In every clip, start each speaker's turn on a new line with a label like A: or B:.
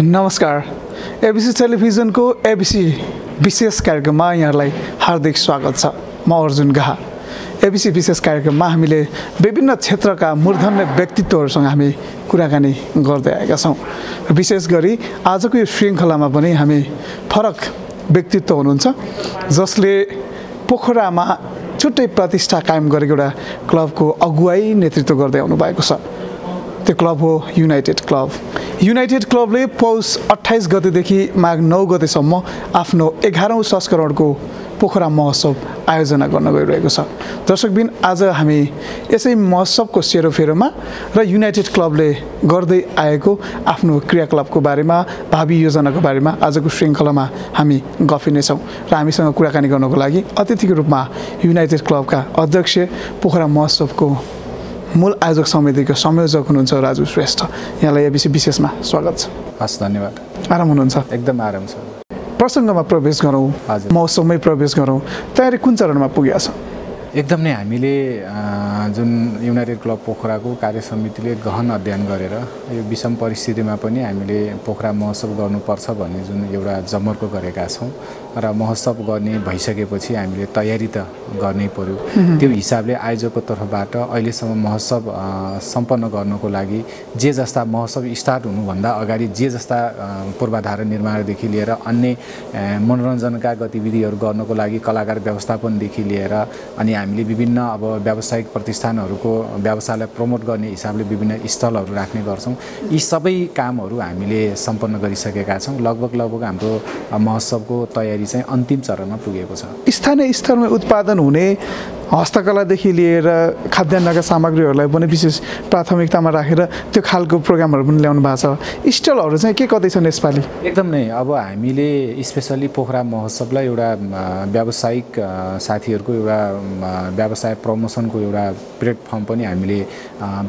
A: नमस्कार एबिसी टेलिभिजनको एबिसी विशेष कार्यक्रममा यहाँलाई हार्दिक स्वागत छ। म अर्जुन गाहा। एबिसी विशेष कार्यक्रममा हामीले विभिन्न क्षेत्रका मूर्धन्य व्यक्तित्वहरूसँग हामी कुराकानी गर्दै आएका छौँ। विशेष गरी आजको यो श्रृङ्खलामा पनि हामी फरक व्यक्तित्व हुनुहुन्छ जसले पोखरामा छुट्टै प्रतिष्ठा कायम गरेको एउटा क्लबको अगुवाई नेतृत्व गर्दै आउनु भएको छ। त्यो क्लब हो युनाइटेड क्लब। युनाइटेड क्लबले पौष 28 गतेदेखि माघ 9 गतेसम्म आफ्नो 11औं संस्करणको पोखरा महोत्सव आयोजना गर्न गइरहेको छ। दर्शकबिन, आज हामी यसै महोत्सवको सेरोफेरोमा र युनाइटेड क्लबले गर्दै आएको आफ्नो क्रियाकलापको बारेमा, भावी योजनाको बारेमा आजको श्रृङ्खलामा हामी गफिनेछौँ र हामीसँग कुराकानी गर्नको लागि अतिथिको रूपमा युनाइटेड क्लबका अध्यक्ष, पोखरा महोत्सवको मूल आयोजक समितिको संयोजक हुनुहुन्छ राजु श्रेष्ठ। यहाँलाई एबिसी विशेषमा स्वागत छ।
B: हस्, धन्यवाद।
A: आराम हुनुहुन्छ?
B: एकदम आराम छ।
A: प्रसङ्गमा प्रवेश गरौँ, महोत्सवमै प्रवेश गरौँ। तयारी कुन चरणमा पुगेको छ?
B: एकदम नै हामीले जुन युनाइटेड क्लब पोखराको कार्य समितिले गहन अध्ययन गरेर यो विषम परिस्थितिमा पनि हामीले पोखरा महोत्सव गर्नुपर्छ भन्ने जुन एउटा जमर्को गरेका छौँ र महोत्सव गर्ने भइसकेपछि हामीले तयारी त गर्नै पर्यो। त्यो हिसाबले आयोजकको तर्फबाट अहिलेसम्म महोत्सव सम्पन्न गर्नको लागि जे जस्ता महोत्सव स्टार्ट हुनुभन्दा अगाडि जे जस्ता पूर्वाधार निर्माणदेखि लिएर अन्य मनोरञ्जनका गतिविधिहरू गर्नको लागि कलाकार व्यवस्थापनदेखि लिएर अनि हामीले विभिन्न अब व्यावसायिक प्रतिष्ठानहरूको व्यवसायलाई प्रमोट गर्ने हिसाबले विभिन्न स्टलहरू राख्ने गर्छौँ। यी सबै कामहरू हामीले सम्पन्न गरिसकेका छौँ। लगभग हाम्रो महोत्सवको तयारी चाहिँ अन्तिम चरणमा पुगेको छ।
A: स्थानीय स्तरमा उत्पादन हुने हस्तकलादेखि लिएर खाद्यान्नका सामग्रीहरूलाई पनि विशेष प्राथमिकतामा राखेर त्यो खालको प्रोग्रामहरू पनि ल्याउनु भएको छ। स्टलहरू चाहिँ के कतै छन् यसपालि?
B: एकदम नै अब हामीले स्पेसल्ली पोखरा महोत्सवलाई एउटा व्यावसायिक साथीहरूको एउटा व्यवसाय प्रमोसनको एउटा प्लेटफर्म पनि हामीले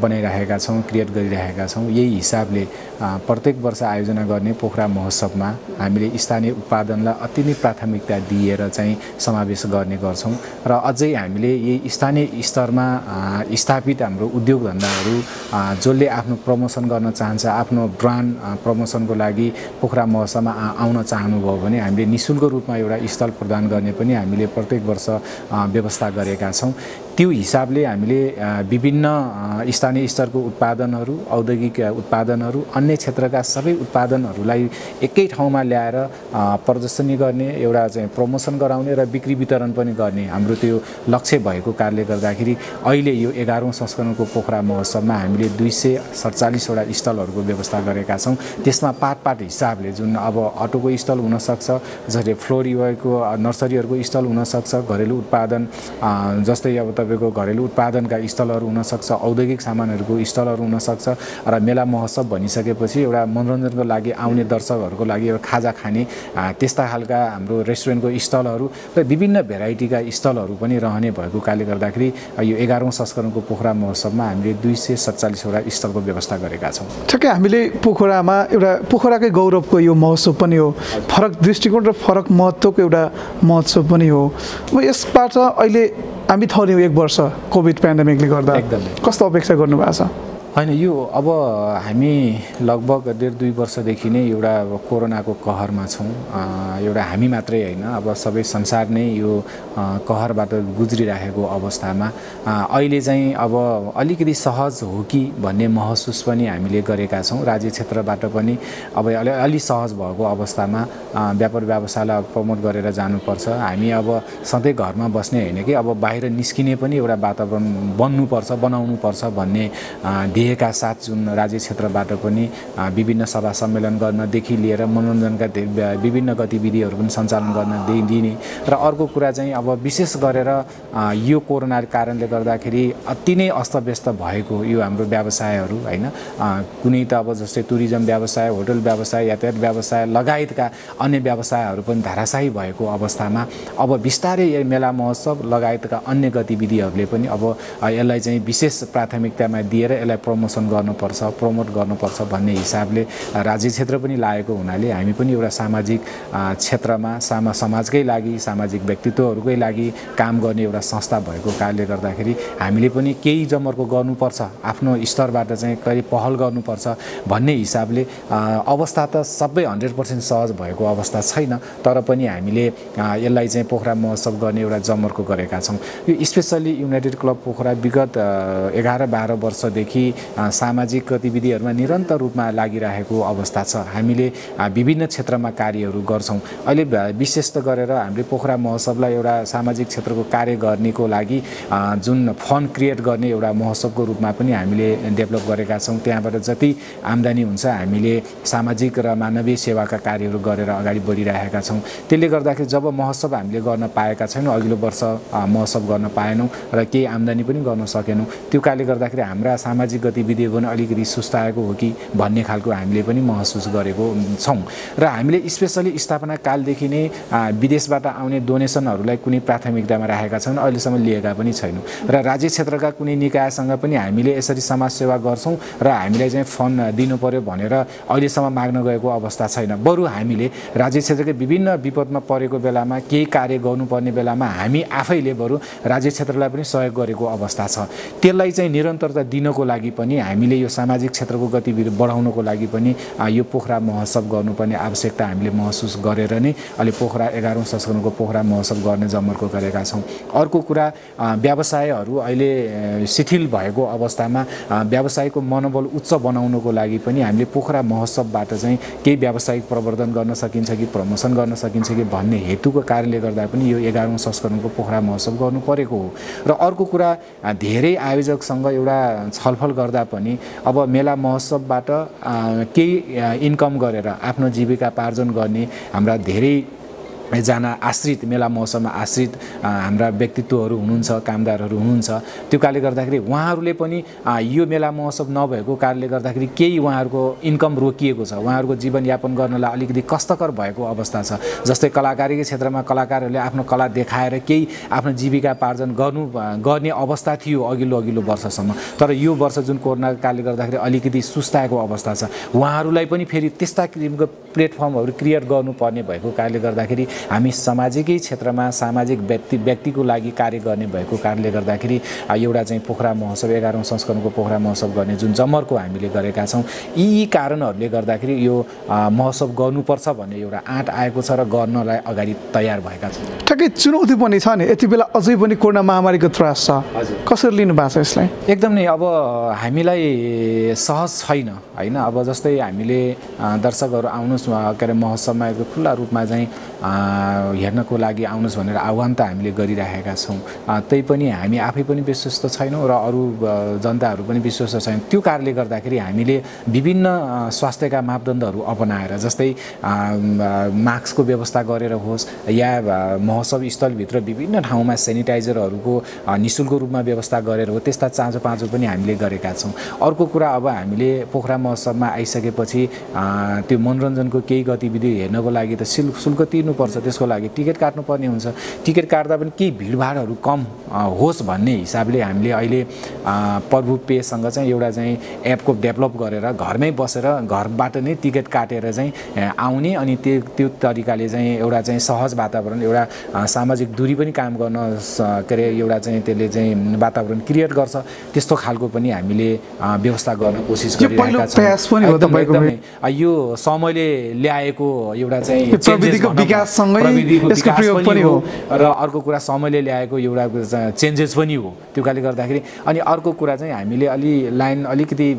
B: बनाइरहेका छौँ, क्रिएट गरिरहेका छौँ। यही हिसाबले प्रत्येक वर्ष आयोजना गर्ने पोखरा महोत्सवमा हामीले स्थानीय उत्पादनलाई अति नै प्राथमिकता दिएर चाहिँ समावेश गर्ने गर्छौँ र अझै हामीले यही स्थानीय स्तरमा स्थापित हाम्रो उद्योग धन्दाहरू जसले आफ्नो प्रमोसन गर्न चाहन्छ, आफ्नो ब्रान्ड प्रमोसनको लागि पोखरा महोत्सवमा आउन चाहनुभयो भने हामीले निःशुल्क रूपमा एउटा स्टल प्रदान गर्ने पनि हामीले प्रत्येक वर्ष व्यवस्था गरेका छौँ। त्यो हिसाबले हामीले विभिन्न स्थानीय स्तरको उत्पादनहरू, औद्योगिक उत्पादनहरू, अन्य क्षेत्रका सबै उत्पादनहरूलाई एकै ठाउँमा ल्याएर प्रदर्शनी गर्ने, एउटा चाहिँ प्रमोसन गराउने र बिक्री वितरण पनि गर्ने हाम्रो त्यो लक्ष्य भएको कारणले गर्दाखेरि अहिले यो 11औं संस्करणको पोखरा महोत्सवमा हामीले 247वटा स्टलहरूको व्यवस्था गरेका छौँ। त्यसमा पाट हिसाबले जुन अब अटोको स्टल हुनसक्छ, जसले फ्लोरिवाको नर्सरीहरूको स्टल हुनसक्छ, घरेलु उत्पादन जस्तै अब तपाईँको घरेलु उत्पादनका स्टलहरू हुनसक्छ, औद्योगिक सामानहरूको स्टलहरू हुनसक्छ र मेला महोत्सव भनिसकेपछि एउटा मनोरञ्जनको लागि आउने दर्शकहरूको लागि एउटा खाजा खाने त्यस्ता खालका हाम्रो रेस्टुरेन्टको स्टलहरू र विभिन्न भेराइटीका स्टलहरू पनि रहने भएको कारणले गर्दाखेरि यो 11औं संस्करणको पोखरा महोत्सवमा हामीले 247वटा स्टलको व्यवस्था गरेका छौँ।
A: ठिकै हामीले पोखरामा एउटा पोखराकै गौरवको यो महोत्सव पनि हो, फरक दृष्टिकोण र फरक महत्त्वको एउटा महोत्सव पनि हो। अब यसबाट अहिले हामी थर्यौँ 1 वर्ष कोभिड पेन्डेमिकले गर्दा। कस्तो अपेक्षा गर्नुभएको छ?
B: होइन, यो अब हामी लगभग 1.5-2 वर्षदेखि नै एउटा कोरोनाको कहरमा छौँ। एउटा हामी मात्रै होइन, अब सबै संसार नै यो कहरबाट गुज्रिरहेको अवस्थामा अहिले चाहिँ अब अलिकति सहज हो कि भन्ने महसुस पनि हामीले गरेका छौँ। राज्य क्षेत्रबाट पनि अब अलि सहज भएको अवस्थामा व्यापार व्यवसायलाई प्रमोट गरेर जानुपर्छ। हामी अब सधैँ घरमा बस्ने होइन कि अब बाहिर निस्किने पनि एउटा वातावरण बनाउनुपर्छ भन्ने ध्येयका साथ जुन राज्य क्षेत्रबाट पनि विभिन्न सभा सम्मेलन गर्नदेखि लिएर मनोरञ्जनका विभिन्न गतिविधिहरू पनि सञ्चालन गर्न दिने र अर्को कुरा चाहिँ अब विशेष गरेर यो कोरोनाको कारणले गर्दाखेरि अति नै अस्तव्यस्त भएको यो हाम्रो व्यवसायहरू होइन, कुनै त अब जस्तै टुरिज्म व्यवसाय, होटल व्यवसाय, यातायात व्यवसाय लगायतका अन्य व्यवसायहरू पनि धाराशायी भएको अवस्थामा अब बिस्तारै मेला महोत्सव लगायतका अन्य गतिविधिहरूले पनि अब यसलाई चाहिँ विशेष प्राथमिकतामा दिएर यसलाई प्रमोसन गर्नुपर्छ, प्रमोट गर्नुपर्छ भन्ने हिसाबले राज्य क्षेत्र पनि लागेको हुनाले हामी पनि एउटा सामाजिक क्षेत्रमा समाजकै लागि, सामाजिक व्यक्तित्वहरूकै लागि काम गर्ने एउटा संस्था भएको कारणले गर्दाखेरि हामीले पनि केही जमर्को गर्नुपर्छ, आफ्नो स्तरबाट चाहिँ कहिले पहल गर्नुपर्छ भन्ने हिसाबले अवस्था त सबै 100% सहज भएको अवस्था छैन, तर पनि हामीले यसलाई चाहिँ पोखरा महोत्सव गर्ने एउटा जमर्को गरेका छौँ। यो स्पेसल्ली युनाइटेड क्लब पोखरा विगत 11-12 वर्षदेखि सामाजिक गतिविधिहरूमा निरन्तर रूपमा लागिरहेको अवस्था छ। हामीले विभिन्न क्षेत्रमा कार्यहरू गर्छौँ। अहिले विशेष गरेर हामीले पोखरा महोत्सवलाई एउटा सामाजिक क्षेत्रको कार्य गर्नेको लागि जुन फन्ड क्रिएट गर्ने एउटा महोत्सवको रूपमा पनि हामीले डेभलप गरेका छौँ। त्यहाँबाट जति आम्दानी हुन्छ हामीले सामाजिक र मानवीय सेवाका कार्यहरू गरेर अगाडि बढिरहेका छौँ। त्यसले गर्दाखेरि जब महोत्सव हामीले गर्न पाएका छैनौँ, अघिल्लो वर्ष महोत्सव गर्न पाएनौँ र केही आम्दानी पनि गर्न सकेनौँ, त्यो कारणले गर्दाखेरि हाम्रा सामाजिक गतिविधिहरू पनि अलिकति सुस्ताएको हो कि भन्ने खालको हामीले पनि महसुस गरेको छौँ। र हामीले स्पेसली स्थापना कालदेखि नै विदेशबाट आउने डोनेसनहरूलाई कुनै प्राथमिकतामा राखेका छौँ, अहिलेसम्म लिएका पनि छैनौँ। र राज्य क्षेत्रका कुनै निकायसँग पनि हामीले यसरी समाजसेवा गर्छौँ र हामीलाई चाहिँ फन्ड दिनु पर्यो भनेर अहिलेसम्म माग्न गएको अवस्था छैन। बरु हामीले राज्य क्षेत्रकै विभिन्न विपदमा परेको बेलामा केही कार्य गर्नुपर्ने बेलामा हामी आफैले बरु राज्य क्षेत्रलाई पनि सहयोग गरेको अवस्था छ। त्यसलाई चाहिँ निरन्तरता दिनको लागि पनि हामीले यो सामाजिक क्षेत्रको गतिविधि बढाउनको लागि पनि यो पोखरा महोत्सव गर्नुपर्ने आवश्यकता हामीले महसुस गरेर नै अहिले पोखरा 11औं संस्करणको पोखरा महोत्सव गर्ने जमर्को गरेका छौँ। अर्को कुरा, व्यवसायहरू अहिले शिथिल भएको अवस्थामा व्यवसायको मनोबल उच्च बनाउनको लागि पनि हामीले पोखरा महोत्सवबाट चाहिँ केही व्यावसायिक प्रवर्धन गर्न सकिन्छ कि प्रमोसन गर्न सकिन्छ कि भन्ने हेतुको कारणले गर्दा पनि यो 11औं संस्करणको पोखरा महोत्सव गर्नु परेको हो। र अर्को कुरा, धेरै आयोजकसँग एउटा छलफल गर्दा पनि अब मेला महोत्सवबाट केही इन्कम गरेर आफ्नो जीविकापार्जन गर्ने हाम्रा धेरै जना आश्रित, मेला महोत्सवमा आश्रित हाम्रा व्यक्तित्वहरू हुनुहुन्छ, कामदारहरू हुनुहुन्छ। त्यो कारणले गर्दाखेरि उहाँहरूले पनि यो मेला महोत्सव नभएको कारणले गर्दाखेरि केही उहाँहरूको इन्कम रोकिएको छ, उहाँहरूको जीवनयापन गर्नलाई अलिकति कष्टकर भएको अवस्था छ। जस्तै कलाकारीकै क्षेत्रमा कलाकारहरूले आफ्नो कला देखाएर केही आफ्नो जीविकापार्जन गर्ने अवस्था थियो अघिल्लो वर्षसम्म, तर यो वर्ष जुन कोरोनाको कारणले गर्दाखेरि अलिकति सुस्ताएको अवस्था छ। उहाँहरूलाई पनि फेरि त्यस्ता किसिमको प्लेटफर्महरू क्रिएट गर्नुपर्ने भएको कारणले गर्दाखेरि हामी सामाजिकै क्षेत्रमा सामाजिक व्यक्तिको लागि कार्य गर्ने भएको कारणले गर्दाखेरि एउटा चाहिँ पोखरा महोत्सव 11औं संस्करणको पोखरा महोत्सव गर्ने जुन जमर्को हामीले गरेका छौँ, यी कारणहरूले गर्दाखेरि यो महोत्सव गर्नुपर्छ भन्ने एउटा आँट आएको छ र गर्नलाई अगाडि तयार भएका छौँ।
A: ठ्याक्कै चुनौती पनि छ नि, यति बेला अझै पनि कोरोना महामारीको त्रास छ, कसरी लिनु भएको छ यसलाई? एकदम
B: नै अब हामीलाई सहज छैन होइन। अब जस्तै हामीले दर्शकहरू आउनुहोस् के अरे महोत्सवमा एकदम खुल्ला रूपमा चाहिँ हेर्नको लागि आउनुहोस् भनेर आह्वान त हामीले गरिरहेका छौँ। त्यही पनि हामी आफै पनि विश्वस्त छैनौँ र अरू जनताहरू पनि विश्वस्त छैन। त्यो कारणले गर्दाखेरि हामीले विभिन्न स्वास्थ्यका मापदण्डहरू अपनाएर, जस्तै मास्कको व्यवस्था गरेर होस् या महोत्सव स्थलभित्र विभिन्न ठाउँमा सेनिटाइजरहरूको निःशुल्क रूपमा व्यवस्था गरेर हो, त्यस्ता चाँचो पनि हामीले गरेका छौँ। अर्को कुरा, अब हामीले पोखरा महोत्सवमा आइसकेपछि त्यो मनोरञ्जनको केही गतिविधि हेर्नको लागि त शुल्क तिर्नुपर्छ, त्यसको लागि टिकट काट्नुपर्ने हुन्छ। टिकट काट्दा पनि केही भिडभाडहरू कम होस् भन्ने हिसाबले हामीले अहिले प्रभु पेसँग चाहिँ एउटा चाहिँ एपको डेभलप गरेर घरमै बसेर घरबाट नै टिकट काटेर चाहिँ आउने अनि त्यो तरिकाले चाहिँ एउटा चाहिँ सहज वातावरण, एउटा सामाजिक दूरी पनि काम गर्न के अरे एउटा चाहिँ त्यसले चाहिँ वातावरण क्रिएट गर्छ। त्यस्तो खालको पनि हामीले व्यवस्था गर्न कोसिस गरिरहेका छौँ। यो समयले ल्याएको एउटा चाहिँ
A: यसको प्रयोग पनि हो
B: र अर्को कुरा समयले ल्याएको एउटा चेन्जेस पनि हो। त्यो कारणले गर्दाखेरि अनि अर्को कुरा चाहिँ हामीले अलिकति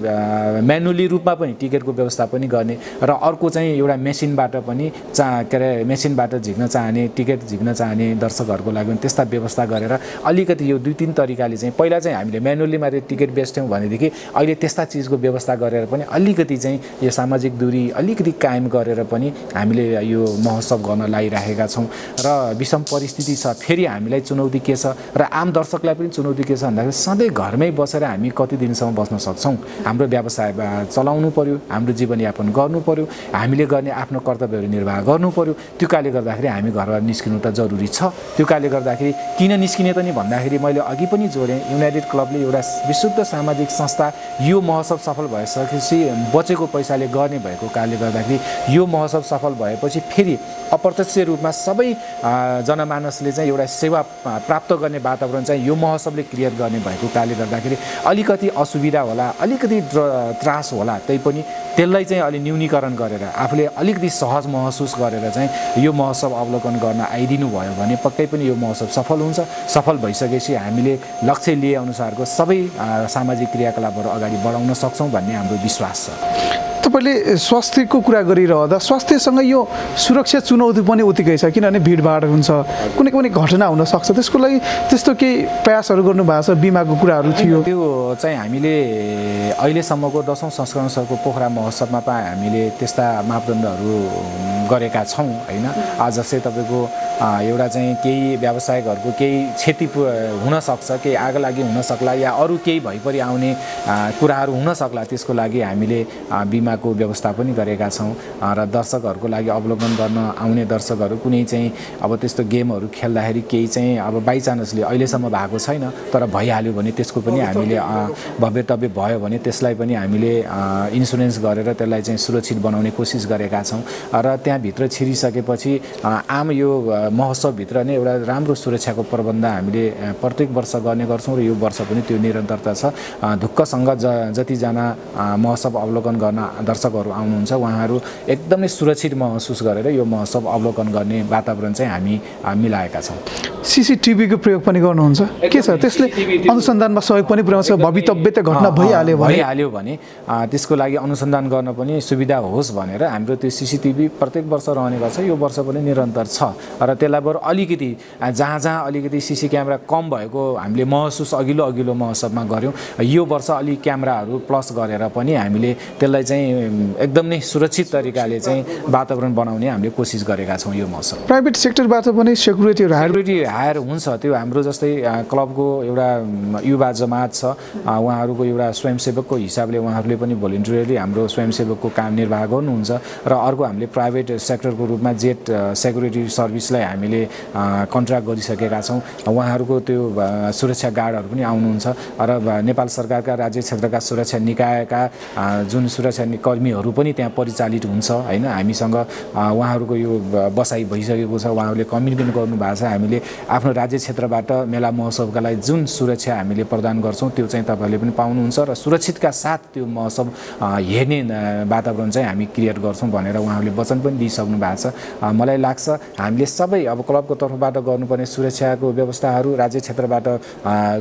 B: म्यानुअली रूपमा पनि टिकटको व्यवस्था पनि गर्ने र अर्को चाहिँ एउटा मेसिनबाट पनि के अरे मेसिनबाट झिक्न चाहने, टिकट झिक्न चाहने दर्शकहरूको लागि पनि त्यस्ता व्यवस्था गरेर अलिकति यो 2-3 तरिकाले चाहिँ पहिला चाहिँ हामीले म्यानुअली मात्रै टिकट बेच्थ्यौँ भनेदेखि अहिले त्यस्ता चिजको व्यवस्था गरेर पनि अलिकति चाहिँ यो सामाजिक दूरी अलिकति कायम गरेर पनि हामीले यो महोत्सव गर्न लागिरहेका छौँ र विषम परिस्थिति छ। फेरि हामीलाई चुनौती के छ र आम दर्शकलाई पनि चुनौती के छ भन्दाखेरि सधैँ घरमै बसेर हामी कति दिनसम्म बस्न सक्छौँ। हाम्रो व्यवसाय चलाउनु पर्यो, हाम्रो जीवनयापन गर्नु पर्यो, हामीले गर्ने आफ्नो कर्तव्यहरू निर्वाह गर्नु पर्यो। त्यो कारणले गर्दाखेरि हामी घरबाट निस्किनु त जरुरी छ। त्यो कारणले गर्दाखेरि किन निस्किने त नि भन्दाखेरि मैले अघि पनि जोडेँ, युनाइटेड क्लबले एउटा विशुद्ध सामाजिक संस्था यो महोत्सव सफल भइसकेपछि बचेको पैसाले गर्ने भएको कारणले गर्दाखेरि यो महोत्सव सफल भएपछि फेरि अप्रत्यक्ष रूपमा सबै जनमानसले चाहिँ एउटा सेवा प्राप्त गर्ने वातावरण चाहिँ यो महोत्सवले क्रिएट गर्ने भएको कारणले गर्दाखेरि अलिकति असुविधा होला, अलिकति त्रास होला, त्यही पनि त्यसलाई चाहिँ अलि न्यूनीकरण गरेर आफूले अलिकति सहज महसुस गरेर चाहिँ यो महोत्सव अवलोकन गर्न आइदिनु भयो भने पक्कै पनि यो महोत्सव सफल हुन्छ। सफल भइसकेपछि हामीले लक्ष्य लिए अनुसारको सबै सामाजिक क्रियाकलापहरू अगाडि बढाउन सक्छौँ भन्ने हाम्रो विश्वास छ।
A: तपाईँले स्वास्थ्यको कुरा गरिरहँदा स्वास्थ्यसँग यो सुरक्षा चुनौती पनि उत्तिकै छ, किनभने भिडभाड हुन्छ, कुनै कुनै घटना हुनसक्छ। त्यसको लागि त्यस्तो केही प्रयासहरू गर्नुभएको छ? बिमाको कुराहरू थियो
B: त्यो चाहिँ हामीले अहिलेसम्मको 10औं संस्करणको पोखरा महोत्सवमा हामीले त्यस्ता मापदण्डहरू गरेका छौँ होइन। आज जस्तै तपाईँको एउटा चाहिँ केही व्यवसायिकहरूको केही क्षति हुनसक्छ, केही आगलागी हुनसक्ला या अरू केही भइपरि आउने कुराहरू हुनसक्ला, त्यसको लागि हामीले बिमाको व्यवस्था पनि गरेका छौँ र दर्शकहरूको लागि अवलोकन गर्न आउने दर्शकहरू कुनै चाहिँ अब त्यस्तो गेमहरू खेल्दाखेरि केही चाहिँ अब बाइचान्सले अहिलेसम्म भएको छैन तर भइहाल्यो भने त्यसको पनि हामीले भव्यतव्य भयो भने त्यसलाई पनि हामीले इन्सुरेन्स गरेर त्यसलाई चाहिँ सुरक्षित बनाउने कोसिस गरेका छौँ र त्यहाँभित्र छिरिसकेपछि आम यो महोत्सवभित्र नै एउटा राम्रो सुरक्षाको प्रबन्ध हामीले प्रत्येक वर्ष गर्ने गर्छौँ र यो वर्ष पनि त्यो निरन्तरता छ। ढुक्कसँग जतिजना महोत्सव अवलोकन गर्न दर्शकहरू आउनुहुन्छ उहाँहरू एकदमै सुरक्षित महसुस गरेर यो महोत्सव अवलोकन गर्ने वातावरण चाहिँ हामी मिलाएका छौँ।
A: सीसीटीभीको प्रयोग पनि गर्नुहुन्छ के छ? त्यसले अनुसन्धानमा सहयोग पनि पुर्याउँछ? भवितव्य त घटना भइहाल्यो
B: भने त्यसको लागि अनुसन्धान गर्न पनि सुविधा होस् भनेर हाम्रो त्यो सीसीटीभी प्रत्येक वर्ष रहने गर्छ। यो वर्ष पनि निरन्तर छ र त्यसलाई बरु अलिकति जहाँ अलिकति सीसी क्यामेरा कम भएको हामीले महसुस अघिल्लो महोत्सवमा गऱ्यौँ। यो वर्ष अलि क्यामेराहरू प्लस गरेर पनि हामीले त्यसलाई चाहिँ एकदमै सुरक्षित तरिकाले चाहिँ वातावरण बनाउने हामीले कोसिस गरेका छौँ। यो महोत्सव
A: प्राइभेट सेक्टरबाट पनि सेक्युरिटी
B: हायर हुन्छ। त्यो हाम्रो जस्तै क्लबको एउटा युवा जमात छ, उहाँहरूको एउटा स्वयंसेवकको हिसाबले उहाँहरूले पनि भोलिन्टियरली हाम्रो स्वयंसेवकको काम निर्वाह गर्नुहुन्छ र अर्को हामीले प्राइभेट सेक्टरको रूपमा जेट सेक्युरिटी सर्भिसलाई हामीले कन्ट्र्याक्ट गरिसकेका छौँ। उहाँहरूको त्यो सुरक्षा गार्डहरू पनि आउनुहुन्छ र नेपाल सरकारका राज्य क्षेत्रका सुरक्षा निकायका जुन सुरक्षा कर्मीहरू पनि त्यहाँ परिचालित हुन्छ होइन। हामीसँग उहाँहरूको यो बसाइ भइसकेको छ, उहाँहरूले कम्युनिकेट गर्नुभएको छ। हामीले आफ्नो राज्य क्षेत्रबाट मेला महोत्सवका लागि जुन सुरक्षा हामीले प्रदान गर्छौँ त्यो चाहिँ तपाईँहरूले पनि पाउनुहुन्छ र सुरक्षितका साथ त्यो महोत्सव हेर्ने वातावरण चाहिँ हामी क्रिएट गर्छौँ भनेर उहाँहरूले वचन पनि दिइसक्नु भएको छ। मलाई लाग्छ हामीले सबै अब क्लबको तर्फबाट गर्नुपर्ने सुरक्षाको व्यवस्थाहरू, राज्य क्षेत्रबाट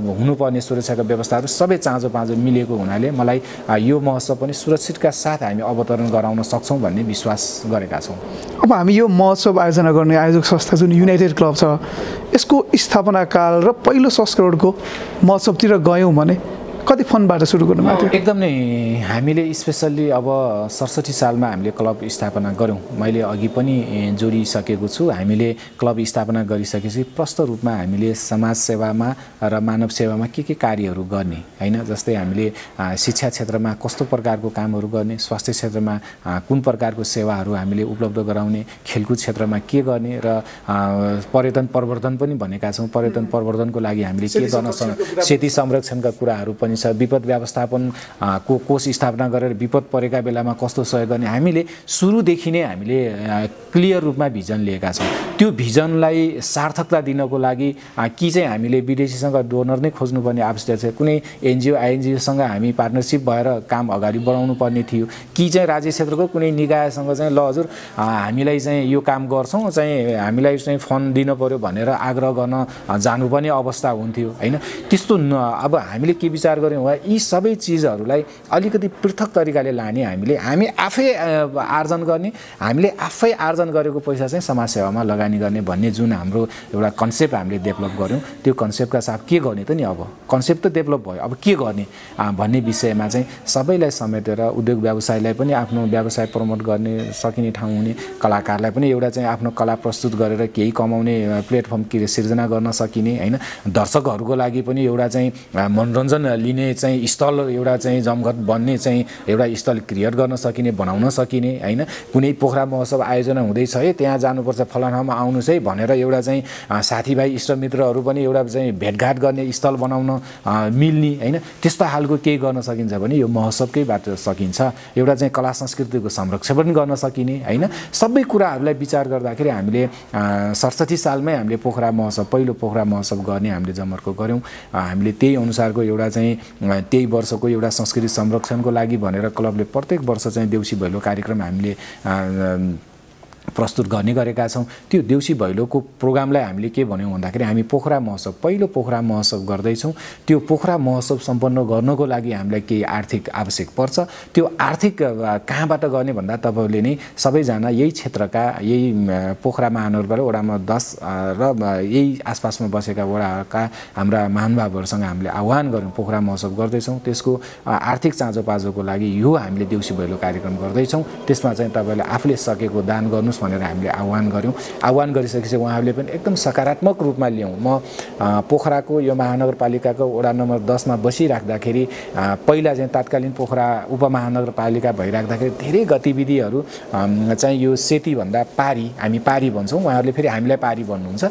B: हुनुपर्ने सुरक्षाको व्यवस्थाहरू सबै चाँजो मिलेको हुनाले मलाई यो महोत्सव पनि सुरक्षितका साथ हामी अवतरण गराउन सक्छौँ भन्ने विश्वास गरेका छौँ।
A: अब हामी यो महोत्सव आयोजना गर्ने आयोजक संस्था जुन युनाइटेड क्लब छ यसको स्थापना काल र पहिलो संस्करणको महोत्सवतिर गयौँ भने कति फन्डबाट सुरु गर्नुभएको थियो?
B: एकदम नै हामीले स्पेसल्ली अब 67 सालमा हामीले क्लब स्थापना गऱ्यौँ। मैले अघि पनि जोडिसकेको छु। हामीले क्लब स्थापना गरिसकेपछि प्रष्ट रूपमा हामीले समाज सेवामा र मानव सेवामा के कार्यहरू गर्ने होइन। जस्तै हामीले शिक्षा क्षेत्रमा कस्तो प्रकारको कामहरू गर्ने, स्वास्थ्य क्षेत्रमा कुन प्रकारको सेवाहरू हामीले उपलब्ध गराउने, खेलकुद क्षेत्रमा के गर्ने र पर्यटन प्रवर्धन पनि भनेका छौँ। पर्यटन प्रवर्धनको लागि हामीले के गर्न सक्छौँ, क्षति संरक्षणका कुराहरू पनि छ। विपद व्यवस्थापन को कोष स्थापना गरेर विपद परेका बेलामा कस्तो सहयोग गर्ने हामीले सुरुदेखि नै हामीले क्लियर रूपमा भिजन लिएका छौँ। त्यो भिजनलाई सार्थकता दिनको लागि कि चाहिँ हामीले विदेशीसँग डोनर नै खोज्नुपर्ने आवश्यकता छ, कुनै एनजिओ आइएनजिओसँग हामी पार्टनरसिप भएर काम अगाडि बढाउनु पर्ने थियो कि चाहिँ राज्य क्षेत्रको कुनै निकायसँग चाहिँ ल हजुर हामीलाई चाहिँ यो काम गर्छौँ चाहिँ हामीलाई चाहिँ फन्ड दिनु पर्यो भनेर आग्रह गर्न जानुपर्ने अवस्था हुन्थ्यो होइन। त्यस्तो अब हामीले के विचार गऱ्यौँ वा यी सबै चिजहरूलाई अलिकति पृथक तरिकाले लाने हामी आफै आर्जन गर्ने, हामीले आफै आर्जन गरेको पैसा चाहिँ समाजसेवामा लगानी गर्ने भन्ने जुन हाम्रो एउटा कन्सेप्ट हामीले डेभलप गऱ्यौँ, त्यो कन्सेप्टका साथ के गर्ने त नि, अब कन्सेप्ट त डेभलप भयो, अब के गर्ने भन्ने विषयमा चाहिँ सबैलाई समेटेर उद्योग व्यवसायलाई पनि आफ्नो व्यवसाय प्रमोट गर्ने सकिने ठाउँ हुने, कलाकारलाई पनि एउटा चाहिँ आफ्नो कला प्रस्तुत गरेर केही कमाउने प्लेटफर्म सिर्जना गर्न सकिने होइन, दर्शकहरूको लागि पनि एउटा चाहिँ मनोरञ्जन लिने चाहिँ स्थल एउटा चाहिँ जमघट बन्ने चाहिँ एउटा स्थल क्रिएट गर्न सकिने, बनाउन सकिने होइन। कुनै पोखरा महोत्सव आयोजना हुँदैछ है, त्यहाँ जानुपर्छ, फलाना ठाउँमा आउनुहोस् है भनेर एउटा चाहिँ साथीभाइ इष्टमित्रहरू पनि एउटा चाहिँ भेटघाट गर्ने स्थल बनाउन मिल्ने होइन, त्यस्तो खालको केही गर्न सकिन्छ भने यो महोत्सवकैबाट सकिन्छ। एउटा चाहिँ कला संस्कृतिको संरक्षण पनि गर्न सकिने होइन। सबै कुराहरूलाई विचार गर्दाखेरि हामीले 67 सालमै हामीले पोखरा महोत्सव, पहिलो पोखरा महोत्सव गर्ने हामीले जमर्को गऱ्यौँ। हामीले त्यही अनुसारको एउटा चाहिँ त्यही वर्षको एउटा संस्कृति संरक्षणको लागि भनेर क्लबले प्रत्येक वर्ष चाहिँ देउसी भैलो कार्यक्रम हामीले प्रस्तुत गर्ने गरेका छौँ। त्यो देउसी भैलोको प्रोग्रामलाई हामीले के भन्यौँ भन्दाखेरि हामी पोखरा महोत्सव, पहिलो पोखरा महोत्सव गर्दैछौँ। त्यो पोखरा महोत्सव सम्पन्न गर्नको लागि हामीलाई केही आर्थिक आवश्यक पर्छ। त्यो आर्थिक कहाँबाट गर्ने भन्दा तपाईँहरूले नै सबैजना यही क्षेत्रका, यही पोखरा महानगरबाट वडा नम्बर 10 र यही आसपासमा बसेका वडाका हाम्रा महानुभावहरूसँग हामीले आह्वान गऱ्यौँ, पोखरा महोत्सव गर्दैछौँ, त्यसको आर्थिक चाँजोपाँजोको लागि यो हामीले देउसी भैलो कार्यक्रम गर्दैछौँ। त्यसमा चाहिँ तपाईँहरूले आफूले सकेको दान गर्नुहोस् भनेर हामीले आह्वान गऱ्यौँ। आह्वान गरिसकेपछि उहाँहरूले पनि एकदम सकारात्मक रूपमा ल्याउँ। म पोखराको यो महानगरपालिकाको वडा नम्बर 10 मा बसिराख्दाखेरि पहिला चाहिँ तात्कालीन पोखरा उपमहानगरपालिका भइराख्दाखेरि धेरै गतिविधिहरू चाहिँ यो सेतीभन्दा पारी, हामी पारी भन्छौँ, उहाँहरूले फेरि हामीलाई पारी भन्नुहुन्छ,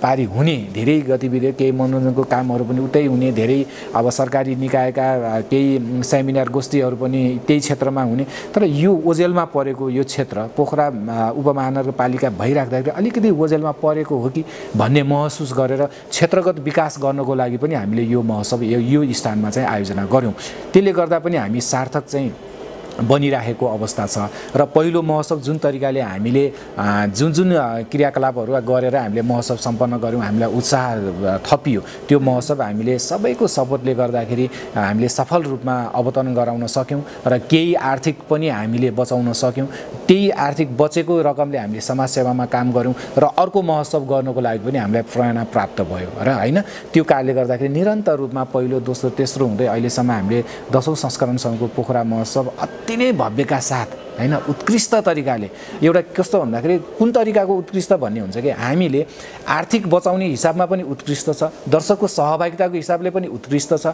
B: पारी हुने धेरै गतिविधि, केही मनोरञ्जनको कामहरू पनि उतै हुने, धेरै अब सरकारी निकायका केही सेमिनार गोष्ठीहरू पनि त्यही क्षेत्रमा हुने। तर यो ओजेलमा परेको यो क्षेत्र पोखरा उपमहानगरपालिका भइराख्दाखेरि अलिकति ओजेलमा परेको हो कि भन्ने महसुस गरेर क्षेत्रगत विकास गर्नको लागि पनि हामीले यो महोत्सव यो स्थानमा चाहिँ आयोजना गऱ्यौँ। त्यसले गर्दा पनि हामी सार्थक चाहिँ बनिराखेको अवस्था छ। र पहिलो महोत्सव जुन तरिकाले हामीले जुन क्रियाकलापहरू गरेर हामीले महोत्सव सम्पन्न गऱ्यौँ, हामीलाई उत्साह थपियो। त्यो महोत्सव हामीले सबैको सपोर्टले गर्दाखेरि हामीले सफल रूपमा अवतरण गराउन सक्यौँ र केही आर्थिक पनि हामीले बचाउन सक्यौँ। त्यही आर्थिक बचेको रकमले हामीले समाजसेवामा काम गऱ्यौँ र अर्को महोत्सव गर्नको लागि पनि हामीलाई प्रेरणा प्राप्त भयो र होइन। त्यो कारणले गर्दाखेरि निरन्तर रूपमा पहिलो, दोस्रो, तेस्रो हुँदै अहिलेसम्म हामीले 10औं संस्करणसम्मको पोखरा महोत्सव अति नै भव्यका साथ हैन उत्कृष्ट तरिकाले, एउटा कस्तो भन्दाखेरि कुन तरिकाको उत्कृष्ट भन्ने हुन्छ कि हामीले आर्थिक बचाउने हिसाबमा पनि उत्कृष्ट छ, दर्शकको सहभागिताको हिसाबले पनि उत्कृष्ट छ,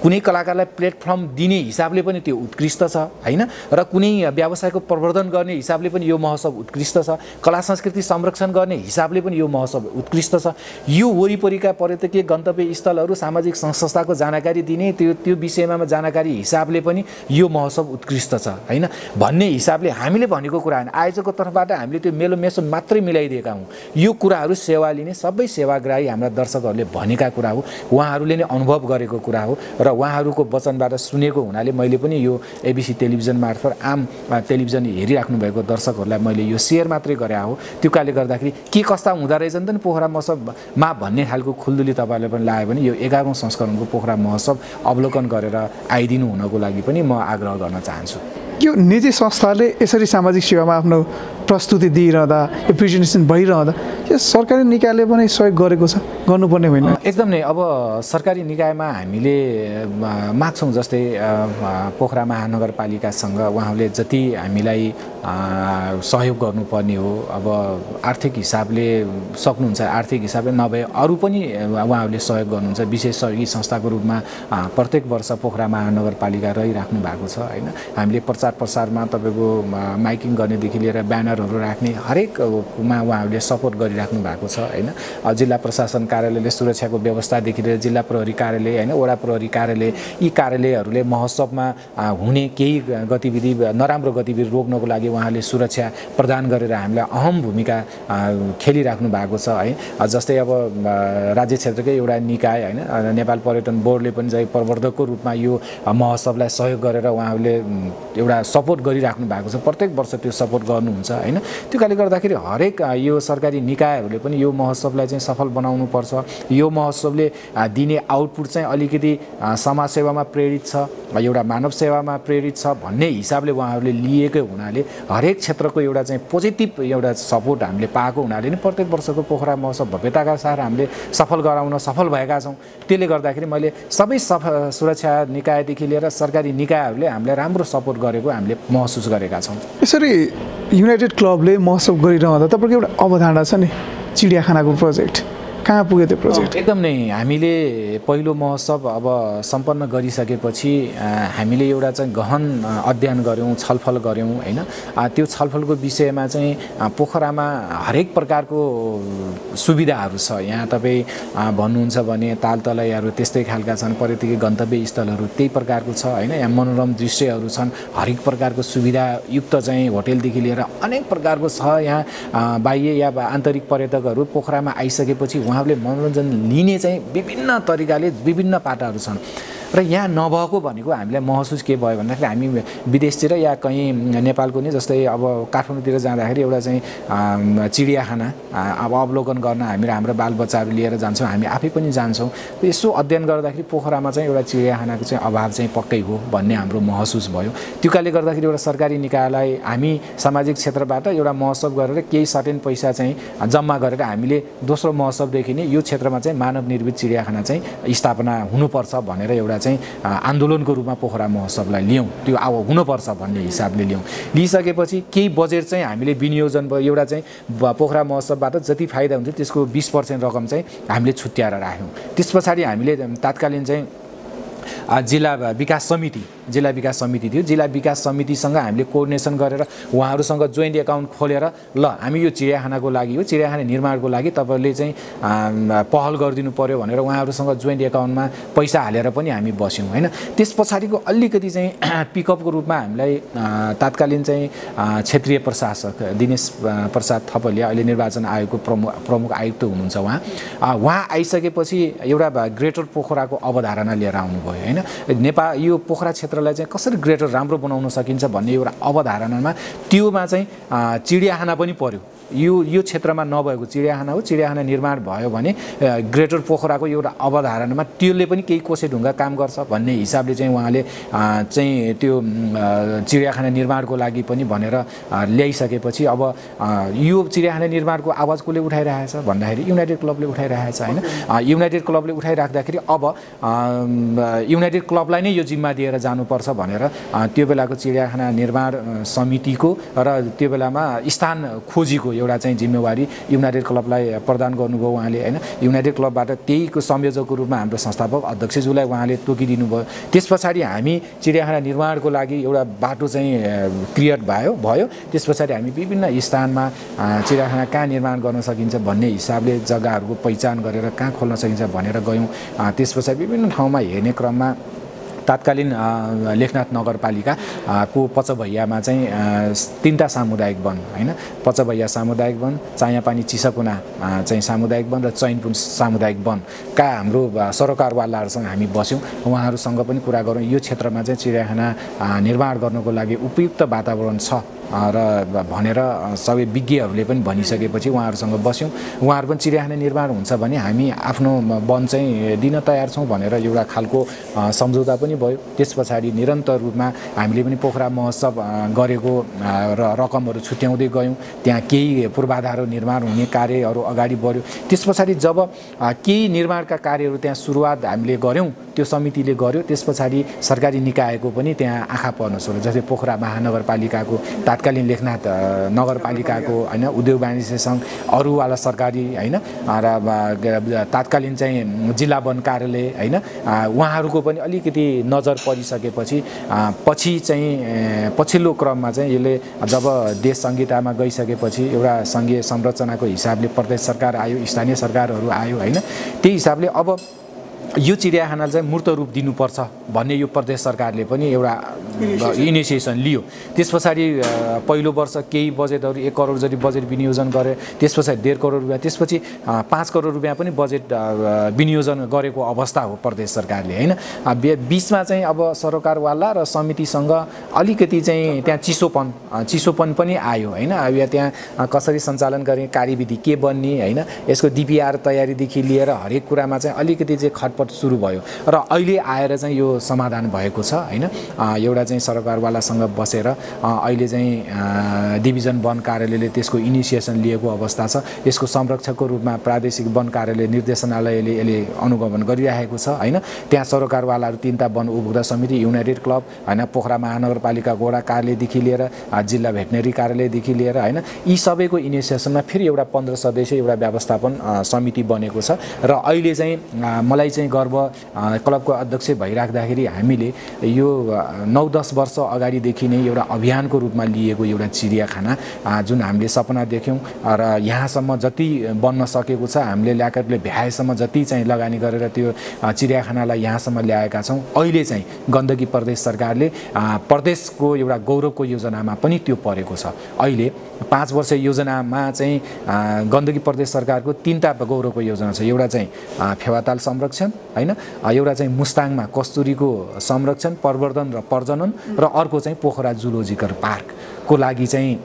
B: कुनै कलाकारलाई प्लेटफर्म दिने हिसाबले पनि त्यो उत्कृष्ट छ हैन, र कुनै व्यवसायको प्रवर्धन गर्ने हिसाबले पनि यो महोत्सव उत्कृष्ट छ, कला संस्कृति संरक्षण गर्ने हिसाबले पनि यो महोत्सव उत्कृष्ट छ। यो वरिपरिका पर्यटकीय गन्तव्य स्थलहरू, सामाजिक संस्थाको जानकारी दिने त्यो विषयमा जानकारी हिसाबले पनि यो महोत्सव उत्कृष्ट छ हैन भन्ने हिसाबले हामीले भनेको कुरा हैन, आयोजकको तर्फबाट हामीले त्यो मेलो मेसो मात्रै मिलाइदिएका हौँ। यो कुराहरू सेवा लिने सबै सेवाग्राही हाम्रा दर्शकहरूले भनेका कुरा हो, उहाँहरूले नै अनुभव गरेको कुरा हो र उहाँहरूको वचनबाट सुनेको हुनाले मैले पनि यो एबिसी टेलिभिजन मार्फत आम टेलिभिजन हेरिराख्नु भएको दर्शकहरूलाई मैले यो सेयर मात्रै गरे हो। त्यो कारणले गर्दाखेरि के कस्ता हुँदो रहेछ नि त पोखरा महोत्सवमा भन्ने खालको खुल्दुली तपाईँहरूले पनि लाग्यो भने यो 11औं संस्करणको पोखरा महोत्सव अवलोकन गरेर आइदिनु हुनको लागि पनि म आग्रह गर्न चाहन्छु।
A: यो निजी संस्थाले यसरी सामाजिक सेवामा आफ्नो प्रस्तुति दिइरहँदा, यो प्रेजेन्टेसन भइरहँदा यो सरकारी निकायले पनि सहयोग गरेको छ, गर्नुपर्ने होइन?
B: एकदम नै। अब सरकारी निकायमा हामीले माग्छौँ, जस्तै पोखरा महानगरपालिकासँग उहाँहरूले जति हामीलाई सहयोग गर्नुपर्ने हो, अब आर्थिक हिसाबले सक्नुहुन्छ, आर्थिक हिसाबले नभए अरू पनि उहाँहरूले सहयोग गर्नुहुन्छ। विशेष सहयोगी संस्थाको रूपमा प्रत्येक वर्ष पोखरा महानगरपालिका रहिराख्नु भएको छ होइन। हामीले प्रचार प्रसारमा तपाईँको माइकिङ गर्नेदेखि लिएर ब्यानरहरू राख्ने हरेकमा उहाँहरूले सपोर्ट गरिराख्नु भएको छ होइन। जिल्ला प्रशासन कार्यालयले सुरक्षाको व्यवस्थादेखि लिएर जिल्ला प्रहरी कार्यालय होइन, वडा प्रहरी कार्यालय, यी कार्यालयहरूले महोत्सवमा हुने केही गतिविधि, नराम्रो गतिविधि रोक्नको लागि उहाँले सुरक्षा प्रदान गरेर हामीलाई अहम भूमिका खेलिराख्नु भएको छ है। जस्तै अब राज्य क्षेत्रकै एउटा निकाय होइन, नेपाल पर्यटन बोर्डले पनि चाहिँ प्रवर्धकको रूपमा यो महोत्सवलाई सहयोग गरेर उहाँहरूले एउटा सपोर्ट गरिराख्नु भएको छ। प्रत्येक वर्ष त्यो सपोर्ट गर्नुहुन्छ हैन। त्यो कारणले गर्दाखेरि हरेक यो सरकारी निकायहरूले पनि यो महोत्सवलाई चाहिँ सफल बनाउनुपर्छ। यो महोत्सवले दिने आउटपुट चाहिँ अलिकति समाजसेवामा प्रेरित छ, एउटा मानव सेवामा प्रेरित छ भन्ने हिसाबले उहाँहरूले लिएकै हुनाले हरेक क्षेत्रको एउटा चाहिँ पोजिटिभ एउटा सपोर्ट हामीले पाएको हुनाले नै प्रत्येक वर्षको पोखरा महोत्सव भव्यताका साथ हामीले सफल गराउन सफल भएका छौँ। त्यसले गर्दाखेरि मैले सबै सुरक्षा निकायदेखि लिएर सरकारी निकायहरूले हामीलाई राम्रो सपोर्ट गरेको हामीले महसुस गरेका छौँ।
A: यसरी युनाइटेड क्लबले महोत्सव गरिरहँदा तपाईँको एउटा अवधारणा छ नि, चिडियाखानाको प्रोजेक्ट कहाँ पुग्यो त्यो प्रोजेक्ट?
B: एकदम नै हामीले पहिलो महोत्सव अब सम्पन्न गरिसकेपछि हामीले एउटा चाहिँ गहन अध्ययन गऱ्यौँ, छलफल गऱ्यौँ हैन। त्यो छलफलको विषयमा चाहिँ पोखरामा हरेक प्रकारको सुविधाहरू छ। यहाँ तपाईँ भन्नुहुन्छ भने तालतलैहरू त्यस्तै खालका छन्, पर्यटकीय गन्तव्य स्थलहरू त्यही प्रकारको छ हैन। यहाँ मनोरम दृश्यहरू छन्, हरेक प्रकारको सुविधायुक्त चाहिँ होटेलदेखि लिएर अनेक प्रकारको छ। यहाँ बाह्य या आन्तरिक पर्यटकहरू पोखरामा आइसकेपछि उहाँहरूले मनोरञ्जन लिने चाहिँ विभिन्न तरिकाले विभिन्न पाटाहरू छन्। र यहाँ नभएको भनेको हामीलाई महसुस के भयो भन्दाखेरि हामी विदेशतिर या कहीँ नेपालको नै जस्तै अब काठमाडौँतिर जाँदाखेरि एउटा चाहिँ चिडियाखाना अब अवलोकन गर्न हाम्रो बालबच्चाहरू लिएर जान्छौँ, हामी आफै पनि जान्छौँ। यसो अध्ययन गर्दाखेरि पोखरामा चाहिँ एउटा चिडियाखानाको चाहिँ अभाव चाहिँ पक्कै हो भन्ने हाम्रो महसुस भयो। त्यो कारणले गर्दाखेरि एउटा सरकारी निकायलाई हामी सामाजिक क्षेत्रबाट एउटा महोत्सव गरेर केही सर्टेन पैसा चाहिँ जम्मा गरेर हामीले दोस्रो महोत्सवदेखि नै यो क्षेत्रमा चाहिँ मानव निर्मित चिडियाखाना चाहिँ स्थापना हुनुपर्छ भनेर एउटा चाहिँ आन्दोलनको रूपमा पोखरा महोत्सवलाई ल्याउँ, त्यो अब हुनुपर्छ भन्ने हिसाबले ल्याउँ। लिइसकेपछि केही बजेट चाहिँ हामीले विनियोजन एउटा चाहिँ पोखरा महोत्सवबाट जति फाइदा हुन्थ्यो त्यसको 20% रकम चाहिँ हामीले छुट्याएर राख्यौँ। त्यस पछाडि हामीले तात्कालीन चाहिँ जिल्ला विकास समिति थियो। जिल्ला विकास समितिसँग हामीले कोअर्डिनेसन गरेर उहाँहरूसँग जोइन्ट एकाउन्ट खोलेर ल हामी यो चिडियाखानाको लागि यो चिडियाखाना निर्माणको लागि तपाईँले चाहिँ पहल गरिदिनु पर्यो भनेर उहाँहरूसँग जोइन्ट एकाउन्टमा पैसा हालेर पनि हामी बस्यौँ हैन। त्यस पछाडिको अलिकति चाहिँ पिकअपको रूपमा हामीलाई तात्कालीन चाहिँ क्षेत्रीय प्रशासक दिनेश प्रसाद थपलिया अहिले निर्वाचन आयोगको प्रमुख आयुक्त हुनुहुन्छ। उहाँ आइसकेपछि एउटा ग्रेटर पोखराको अवधारणा लिएर आउनुभयो हैन। नेपाल यो पोखरा क्षेत्रलाई चाहिँ कसरी ग्रेटर राम्रो बनाउन सकिन्छ भन्ने एउटा अवधारणामा त्योमा चाहिँ चिडियाखाना पनि पर्यो। यो क्षेत्रमा नभएको चिडियाखाना हो, चिडियाखाना निर्माण भयो भने ग्रेटर पोखराको एउटा अवधारणामा त्यसले पनि केही कोसे ढुङ्गा काम गर्छ भन्ने हिसाबले चाहिँ उहाँले चाहिँ त्यो चिडियाखाना निर्माणको लागि पनि भनेर ल्याइसकेपछि अब यो चिडियाखाना निर्माणको आवाज कसले उठाइरहेछ भन्दाखेरि युनाइटेड क्लबले उठाइरहेछ हैन। युनाइटेड क्लबले उठाइराख्दाखेरि अब युनाइटेड क्लबलाई नै यो जिम्मा दिएर जानुपर्छ भनेर त्यो बेलाको चिडियाखाना निर्माण समितिको र त्यो बेलामा स्थान खोजीको एउटा चाहिँ जिम्मेवारी युनाइटेड क्लबलाई प्रदान गर्नुभयो उहाँले हैन। युनाइटेड क्लबबाट त्यहीको संयोजकको रूपमा हाम्रो संस्थापक अध्यक्षज्यूलाई उहाँले तोकिदिनु भयो। त्यस पछाडि हामी चिडियाखाना निर्माणको लागि एउटा बाटो चाहिँ क्रिएट भयो। त्यस पछाडि हामी विभिन्न स्थानमा चिडियाखाना कहाँ निर्माण गर्न सकिन्छ भन्ने हिसाबले जग्गाहरूको पहिचान गरेर कहाँ खोल्न सकिन्छ भनेर गयौँ। त्यस पछाडि विभिन्न ठाउँमा हेर्ने क्रममा तात्कालीन लेखनाथ नगरपालिकाको पचभैयामा चाहिँ 3टा सामुदायिक वन हैन, पचभैया सामुदायिक वन, चायापानी चिसाकुना चाहिँ सामुदायिक वन र चैनपुन सामुदायिक वनका हाम्रो सरोकारवालाहरूसँग हामी बस्यौँ। उहाँहरूसँग पनि कुरा गरौँ यो क्षेत्रमा चाहिँ चिडियाखाना निर्माण गर्नको लागि उपयुक्त वातावरण छ र भनेर सबै विज्ञहरूले पनि भनिसकेपछि उहाँहरूसँग बस्यौँ। उहाँहरू पनि चिडियाखाना निर्माण हुन्छ भने हामी आफ्नो वन चाहिँ दिन तयार छौँ भनेर एउटा खालको सम्झौता पनि भयो। त्यस पछाडि निरन्तर रूपमा हामीले पनि पोखरा महोत्सव गरेको र रकमहरू छुट्याउँदै गयौँ। त्यहाँ केही पूर्वाधारहरू निर्माण हुने कार्यहरू अगाडि बढ्यो। त्यस पछाडि जब केही निर्माणका कार्यहरू त्यहाँ सुरुवात हामीले गऱ्यौँ, त्यो समितिले गर्यो। त्यस पछाडि सरकारी निकायको पनि त्यहाँ आँखा पर्न सुरु, जस्तै पोखरा महानगरपालिकाको तात्कालीन लेखनाथ नगरपालिकाको हैन, उद्योग वाणिज्य सङ्घ, अरूवाला सरकारी हैन र तात्कालीन चाहिँ जिल्ला वन कार्यालय हैन, उहाँहरूको पनि अलिकति नजर परिसकेपछि पछि चाहिँ पछिल्लो क्रममा चाहिँ यसले जब देश संहितामा गइसकेपछि एउटा सङ्घीय संरचनाको हिसाबले प्रदेश सरकार आयो, स्थानीय सरकारहरू आयो हैन। त्यही हिसाबले अब यो चिडियाखानालाई चाहिँ मूर्त रूप दिनुपर्छ भन्ने यो प्रदेश सरकारले पनि एउटा इनिसिएसन लियो। त्यस पछाडि पहिलो वर्ष केही बजेटहरू 1 करोड जति बजेट विनियोजन गरे, त्यस पछाडि 1.5 करोड रुपियाँ, त्यसपछि 5 करोड रुपियाँ पनि बजेट विनियोजन गरेको अवस्था हो प्रदेश सरकारले हैन। बीचमा चाहिँ अब सरकारवाला र समितिसँग अलिकति चाहिँ त्यहाँ चिसोपन पनि आयो हैन। अब त्यहाँ कसरी सञ्चालन गर्ने, कार्यविधि के बन्ने हैन, यसको DPR तयारीदेखि लिएर हरेक कुरामा चाहिँ अलिकति चाहिँ खटपट सुरु भयो र अहिले आएर चाहिँ यो समाधान भएको छ हैन। एउटा चाहिँ सरकारवालासँग बसेर अहिले चाहिँ डिभिजन वन कार्यालयले त्यसको इनिसिएसन लिएको अवस्था छ। यसको संरक्षकको रूपमा प्रादेशिक वन कार्यालय निर्देशनालयले यसले अनुगमन गरिरहेको छ हैन। त्यहाँ सरकारवालाहरू 3टा वन उपभोक्ता समिति, युनाइटेड क्लब हैन, पोखरा महानगरपालिका वडा कार्यालयदेखि लिएर जिल्ला भेटनेरी कार्यालयदेखि लिएर हैन, यी सबैको इनिसिएसनमा फेरि एउटा 15 सदस्यीय एउटा व्यवस्थापन समिति बनेको छ। र अहिले चाहिँ मलाई चाहिँ गर्व क्लबको अध्यक्ष भइराख्दाखेरि हामीले यो 9-10 वर्ष अगाडिदेखि नै एउटा अभियानको रूपमा लिएको एउटा चिडियाखाना जुन हामीले सपना देख्यौँ र यहाँसम्म जति बन्न सकेको छ, हामीले ल्याकतले भ्याएसम्म जति चाहिँ लगानी गरेर त्यो चिडियाखानालाई यहाँसम्म ल्याएका छौँ। अहिले चाहिँ गण्डकी प्रदेश सरकारले प्रदेशको एउटा गौरवको योजनामा पनि त्यो परेको छ। अहिले 5 वर्ष योजनामा चाहिँ गण्डकी प्रदेश सरकारको 3टा गौरवको योजना छ। एउटा चाहिँ फेवाताल संरक्षण हैन, एउटा चाहिँ मुस्ताङमा कस्तुरीको संरक्षण, प्रवर्धन र प्रजनन, र अर्को चाहिँ पोखरा जुलोजिकल पार्कको लागि चाहिँ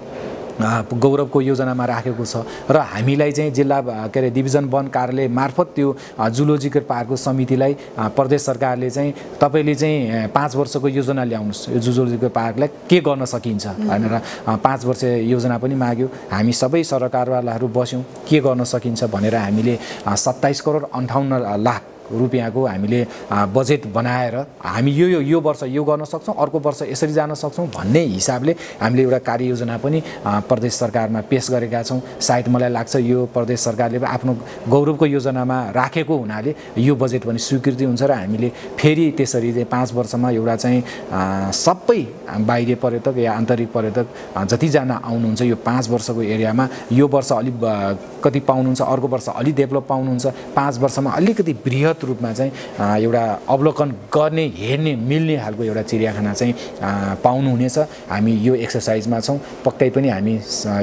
B: गौरवको योजनामा राखेको छ। र हामीलाई चाहिँ जिल्ला डिभिजन वन कार्यालय मार्फत त्यो जुलोजिकल पार्कको समितिलाई प्रदेश सरकारले चाहिँ तपाईले चाहिँ 5 वर्षको योजना ल्याउनुस्, यो जुलोजिकल पार्कलाई के गर्न सकिन्छ भनेर 5 वर्ष योजना पनि माग्यो। हामी सबै सरकारवालाहरू बस्यौँ, के गर्न सकिन्छ भनेर हामीले 27 करोड 58 लाख रुपियाँको हामीले बजेट बनाएर हामी यो वर्ष यो गर्न सक्छौँ, अर्को वर्ष यसरी जान सक्छौँ भन्ने हिसाबले हामीले एउटा कार्ययोजना पनि प्रदेश सरकारमा पेश गरेका छौँ। सायद मलाई लाग्छ यो प्रदेश सरकारले आफ्नो गौरवको योजनामा राखेको हुनाले यो बजेट पनि स्वीकृति हुन्छ र हामीले फेरि त्यसरी चाहिँ 5 वर्षमा एउटा चाहिँ सबै बाहिरी पर्यटक या आन्तरिक पर्यटक जतिजना आउनुहुन्छ यो 5 वर्षको एरियामा यो वर्ष अलिक कति पाउनुहुन्छ, अर्को वर्ष अलिक डेभलप पाउनुहुन्छ, 5 वर्षमा अलिकति बृहत रूपमा चाहिँ एउटा अवलोकन गर्ने, हेर्ने, मिल्ने खालको एउटा चिडियाखाना चाहिँ पाउनुहुनेछ। हामी यो एक्सरसाइजमा छौँ, पक्कै पनि हामी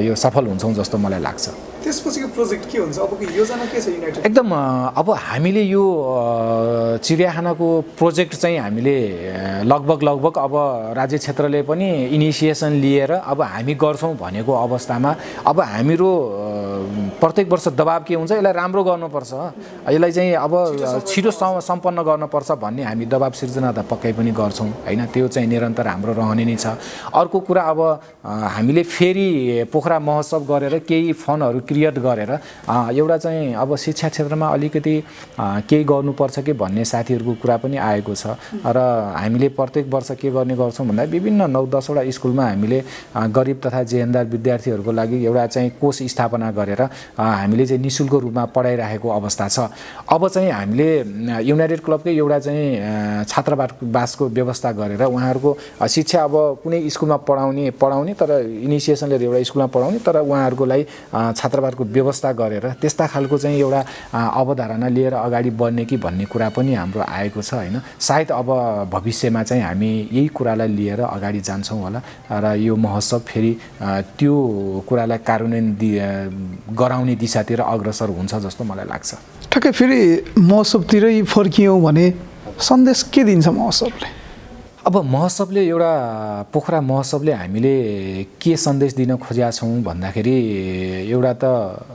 B: यो सफल हुन्छौँ जस्तो मलाई लाग्छ।
A: त्यसपछिको प्रोजेक्ट के हुन्छ, अबको योजना के छ युनाइटेड?
B: एकदम अब हामीले यो चिडियाखानाको प्रोजेक्ट चाहिँ हामीले लगभग अब राज्य क्षेत्रले पनि इनिसिएसन लिएर अब हामी गर्छौँ भनेको अवस्थामा अब हाम्रो प्रत्येक वर्ष दबाब के हुन्छ, यसलाई राम्रो गर्नुपर्छ, यसलाई चाहिँ अब छिटो सम्पन्न गर्नुपर्छ भन्ने हामी दबाब सिर्जना त पक्कै पनि गर्छौँ हैन। त्यो चाहिँ निरन्तर हाम्रो रहने नै छ। अर्को कुरा अब हामीले फेरि पोखरा महोत्सव गरेर केही फन्डहरू क्रिएट गरेर एउटा चाहिँ अब शिक्षा क्षेत्रमा अलिकति केही गर्नुपर्छ कि भन्ने साथीहरूको कुरा पनि आएको छ। र हामीले प्रत्येक वर्ष के गर्ने गर्छौँ भन्दा विभिन्न 9-10 वटा स्कुलमा हामीले गरिब तथा जेहेन्दार विद्यार्थीहरूको लागि एउटा चाहिँ कोष स्थापना गरेर हामीले चाहिँ निःशुल्क रूपमा पढाइरहेको अवस्था छ। अब चाहिँ हामीले युनाइटेड क्लबकै एउटा चाहिँ छात्रावासको व्यवस्था गरेर उहाँहरूको शिक्षा अब कुनै स्कुलमा पढाउने तर इनिसिएसनले एउटा स्कुलमा पढाउने तर उहाँहरूको लागि छात्रावासको व्यवस्था गरेर त्यस्ता खालको चाहिँ एउटा अवधारणा लिएर अगाडि बढ्ने कि भन्ने कुरा पनि हाम्रो आएको छ हैन। सायद अब भविष्यमा चाहिँ हामी यही कुरालाई लिएर अगाडि जान्छौँ होला र यो महोत्सव फेरि त्यो कुरालाई कार्यान्वयन गराउने दिशातिर अग्रसर हुन्छ जस्तो मलाई लाग्छ।
A: ठ्याक्कै फेरि महोत्सवतिरै फर्कियौँ भने सन्देश के दिन्छ महोत्सवले?
B: अब महोत्सवले एउटा पोखरा महोत्सवले हामीले के सन्देश दिन खोजेका छौँ भन्दाखेरि एउटा त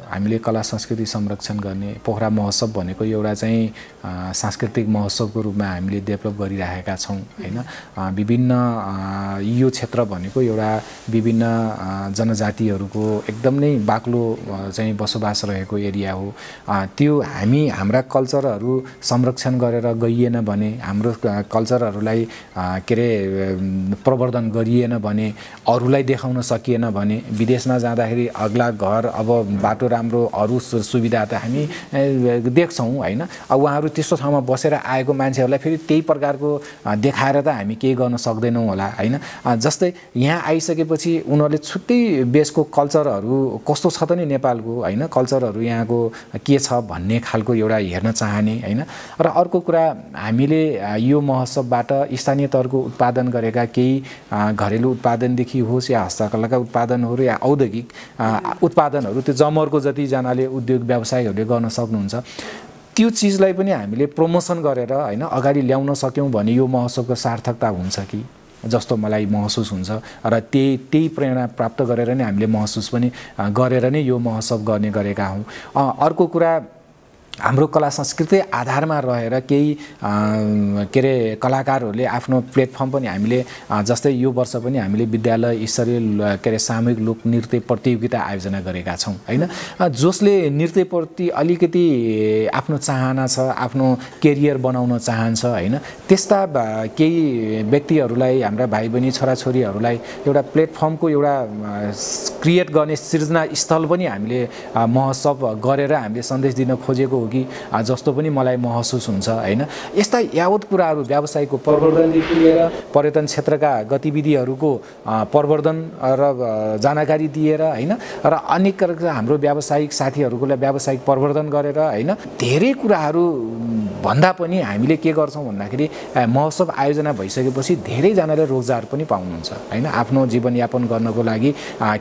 B: हामीले कला संस्कृति संरक्षण गर्ने पोखरा महोत्सव भनेको एउटा चाहिँ सांस्कृतिक महोत्सवको रूपमा हामीले डेभलप गरिरहेका छौँ हैन। विभिन्न यो क्षेत्र भनेको एउटा विभिन्न जनजातिहरूको एकदम नै बाक्लो चाहिँ बसोबास रहेको एरिया हो। त्यो हाम्रा कल्चरहरू संरक्षण गरेर गइएन भने हाम्रो कल्चरहरूलाई के अरे प्रवर्धन गरिएन भने, अरूलाई देखाउन सकिएन भने, विदेशमा जाँदाखेरि अग्ला घर, अब बाटो राम्रो, अरू सुविधा त हामी देख्छौँ होइन। अब उहाँहरू त्यस्तो ठाउँमा बसेर आएको मान्छेहरूलाई फेरि त्यही प्रकारको देखाएर त हामी केही गर्न सक्दैनौँ होला होइन। जस्तै यहाँ आइसकेपछि उनीहरूले छुट्टै बेसको कल्चरहरू कस्तो छ त नि नेपालको होइन, कल्चरहरू यहाँको के छ भन्ने खालको एउटा हेर्न चाहने होइन। र अर्को कुरा, हामीले यो महोत्सवबाट स्थानीय तहको उत्पादन गरेका केही घरेलु उत्पादनदेखि होस् या हस्तकलाका उत्पादनहरू या औद्योगिक उत्पादनहरू, त्यो जमर्को जतिजनाले उद्योग व्यवसायहरूले गर्न सक्नुहुन्छ, त्यो चिजलाई पनि हामीले प्रमोसन गरेर होइन अगाडि ल्याउन सक्यौँ भने यो महोत्सवको सार्थकता हुन्छ कि जस्तो मलाई महसुस हुन्छ। र त्यही प्रेरणा प्राप्त गरेर नै हामीले महसुस पनि गरेर नै यो महोत्सव गर्ने गरेका हौँ। अर्को कुरा, हाम्रो कला संस्कृति आधारमा रहेर केही के अरे कलाकारहरूले आफ्नो प्लेटफर्म पनि हामीले, जस्तै यो वर्ष पनि हामीले विद्यालय स्तरीय के अरे सामूहिक लोक नृत्य प्रतियोगिता आयोजना गरेका छौँ होइन। जसले नृत्यप्रति अलिकति आफ्नो चाहना छ, आफ्नो केरियर बनाउन चाहन्छ होइन, त्यस्ता केही व्यक्तिहरूलाई, हाम्रा भाइ बहिनी छोराछोरीहरूलाई एउटा प्लेटफर्मको एउटा क्रिएट गर्ने सृजना स्थल पनि हामीले महोत्सव गरेर हामीले सन्देश दिन खोजेको कि जस्तो पनि मलाई महसुस हुन्छ होइन। यस्ता यावत कुराहरू व्यावसायिकको प्रवर्धनदेखि लिएर पर्यटन क्षेत्रका गतिविधिहरूको प्रवर्धन र जानकारी दिएर होइन, र अनेक हाम्रो व्यावसायिक साथीहरूलाई व्यावसायिक प्रवर्धन गरेर होइन, धेरै कुराहरू भन्दा पनि हामीले के गर्छौँ भन्दाखेरि महोत्सव आयोजना भइसकेपछि धेरैजनाले रोजगार पनि पाउनुहुन्छ होइन। आफ्नो जीवनयापन गर्नको लागि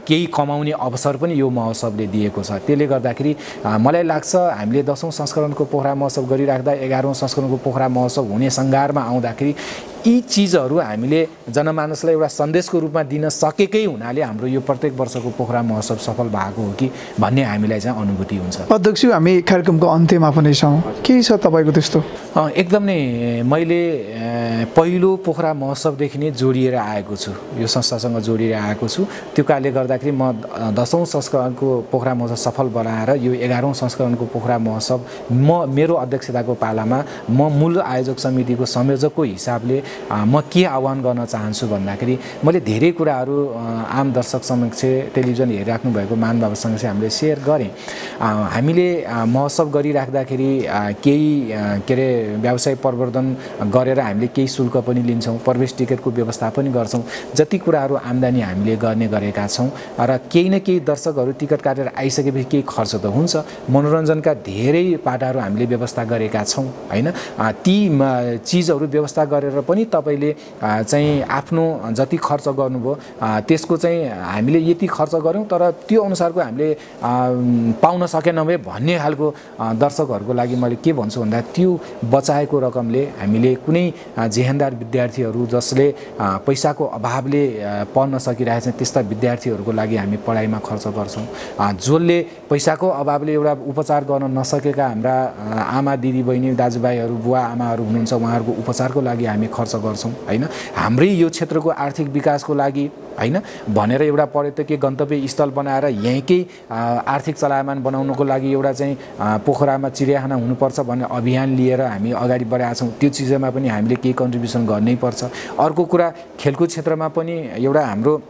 B: केही कमाउने अवसर पनि यो महोत्सवले दिएको छ। त्यसले गर्दाखेरि मलाई लाग्छ हामीले 10औं संस्करणको पोखरा महोत्सव गरिराख्दा 11औं संस्करणको पोखरा महोत्सव हुने सङ्घारमा आउँदाखेरि यी चिजहरू हामीले जनमानसलाई एउटा सन्देशको रूपमा दिन सकेकै हुनाले हाम्रो यो प्रत्येक वर्षको पोखरा महोत्सव सफल भएको हो कि भन्ने हामीलाई चाहिँ अनुभूति हुन्छ।
A: अध्यक्ष, हामी कार्यक्रमको अन्त्यमा पनि छौँ, के छ तपाईँको त्यस्तो?
B: एकदम नै मैले पहिलो पोखरा महोत्सवदेखि नै जोडिएर आएको छु, यो संस्थासँग जोडिएर आएको छु। त्यो कारणले गर्दाखेरि म 10औं संस्करणको पोखरा महोत्सव सफल बनाएर यो 11औं संस्करणको पोखरा महोत्सव मेरो अध्यक्षताको पालामा म मूल आयोजक समितिको संयोजकको हिसाबले म के आह्वान गर्न चाहन्छु भन्दाखेरि, मैले धेरै कुराहरू आम दर्शक समक्ष टेलिभिजन हेरिराख्नु भएको महानुभावसँग चाहिँ हामीले सेयर गरेँ। हामीले महोत्सव गरिराख्दाखेरि केही के अरे व्यवसाय प्रवर्धन गरेर हामीले केही शुल्क पनि लिन्छौँ, प्रवेश टिकटको व्यवस्था पनि गर्छौँ, जति कुराहरू आम्दानी हामीले गर्ने गरेका छौँ। र केही न केही दर्शकहरू टिकट काटेर आइसकेपछि केही खर्च त हुन्छ, मनोरञ्जनका धेरै पाटाहरू हामीले व्यवस्था गरेका छौँ होइन। ती चिजहरू व्यवस्था गरेर पनि तपाईँले चाहिँ आफ्नो जति खर्च गर्नुभयो त्यसको चाहिँ हामीले यति खर्च गऱ्यौँ तर त्यो अनुसारको हामीले पाउन सकेनौँ भन्ने खालको दर्शकहरूको लागि मैले के भन्छु भन्दा, त्यो बचाएको रकमले हामीले कुनै जेहेन्दार विद्यार्थीहरू जसले पैसाको अभावले पढ्न सकिरहेछन् त्यस्ता विद्यार्थीहरूको लागि हामी पढाइमा खर्च गर्छौँ। जसले पैसाको अभावले एउटा उपचार गर्न नसकेका हाम्रा आमा दिदी बहिनी दाजुभाइहरू बुवा आमाहरू हुनुहुन्छ, उहाँहरूको उपचारको लागि हामी खर्च गर्छौँ होइन। हाम्रै यो क्षेत्रको आर्थिक विकासको लागि होइन भनेर एउटा पर्यटकीय गन्तव्य स्थल बनाएर यहीँकै आर्थिक चलायमान बनाउनको लागि एउटा चाहिँ पोखरामा चिडियाखाना हुनुपर्छ भन्ने अभियान लिएर हामी अगाडि बढेका छौँ। त्यो चिजमा पनि हामीले केही कन्ट्रिब्युसन गर्नै पर्छ। अर्को कुरा, खेलकुद क्षेत्रमा पनि एउटा हाम्रो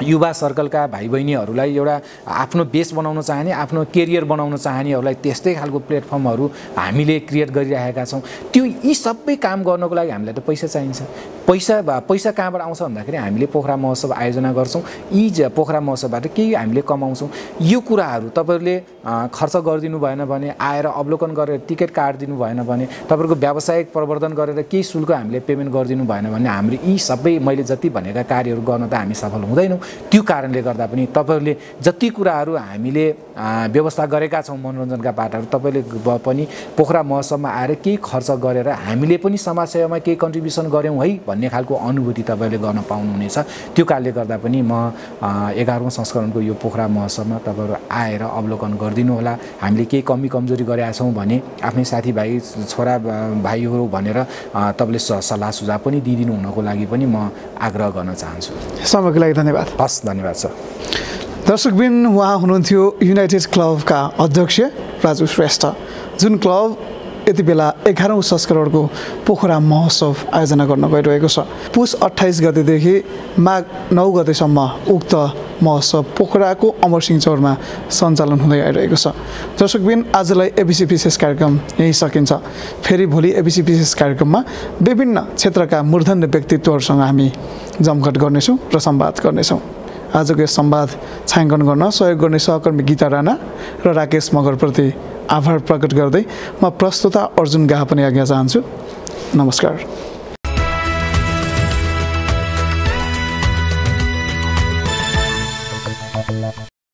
B: युवा सर्कलका भाइ बहिनीहरूलाई एउटा आफ्नो बेस बनाउन चाहने, आफ्नो केरियर बनाउन चाहनेहरूलाई त्यस्तै खालको प्लेटफर्महरू हामीले क्रिएट गरिरहेका छौँ। त्यो यी सबै काम गर्नको लागि हामीलाई त पैसा चाहिन्छ। पैसा कहाँबाट आउँछ भन्दाखेरि हामीले पोखरा महोत्सव आयोजना गर्छौँ, यी पोखरा महोत्सवबाट केही हामीले कमाउँछौँ। यो कुराहरू तपाईँहरूले खर्च गरिदिनु भएन भने, आएर अवलोकन गरेर टिकट काटिदिनु भएन भने, तपाईँहरूको व्यावसायिक प्रवर्धन गरेर केही शुल्क हामीले पेमेन्ट गरिदिनु भएन भने हाम्रो यी सबै मैले जति भनेका कार्यहरू गर्न त हामी सफल हुँदैनौँ। त्यो कारणले गर्दा पनि तपाईँहरूले जति कुराहरू हामीले व्यवस्था गरेका छौँ मनोरञ्जनका पाटाहरू, तपाईँले पनि पोखरा महोत्सवमा आएर केही खर्च गरेर हामीले पनि समाजसेवामा केही कन्ट्रिब्युसन गऱ्यौँ है भन्ने खालको अनुभूति तपाईँले गर्न पाउनुहुनेछ। त्यो कारणले गर्दा पनि म 11औं संस्करणको यो पोखरा महोत्सवमा तपाईँहरू आएर अवलोकन गरिदिनु होला। हामीले केही कमी कमजोरी गरेका छौँ भने आफ्नै साथीभाइ छोरा भाइहरू भनेर तपाईँले सल्लाह सुझाव पनि दिइदिनु हुनको लागि पनि म आग्रह गर्न चाहन्छु।
A: समयको लागि धन्यवाद।
B: हस्, धन्यवाद सर।
A: दर्शकबिन, उहाँ हुनुहुन्थ्यो युनाइटेड क्लबका अध्यक्ष राजु श्रेष्ठ, जुन क्लब यति बेला 11औं संस्करणको पोखरा महोत्सव आयोजना गर्न गइरहेको छ। पुस 28 गतेदेखि माघ 9 गतेसम्म उक्त महोत्सव पोखराको अमरसिंहचौरमा सञ्चालन हुँदै आइरहेको छ। दर्शकबिन आजलाई एबिसी विशेष कार्यक्रम यही सकिन्छ। फेरि भोलि एबिसी विशेष कार्यक्रममा विभिन्न क्षेत्रका मूर्धन्य व्यक्तित्वहरूसँग हामी जमघट गर्नेछौँ र संवाद गर्नेछौँ। आजको यस संवाद छायाङ्कन गर्न सहयोग गर्ने सहकर्मी गीता राणा र राकेश मगरप्रति आभार प्रकट गर्दै म प्रस्तुता अर्जुन गाह पनि आज्ञा चाहन्छु। नमस्कार।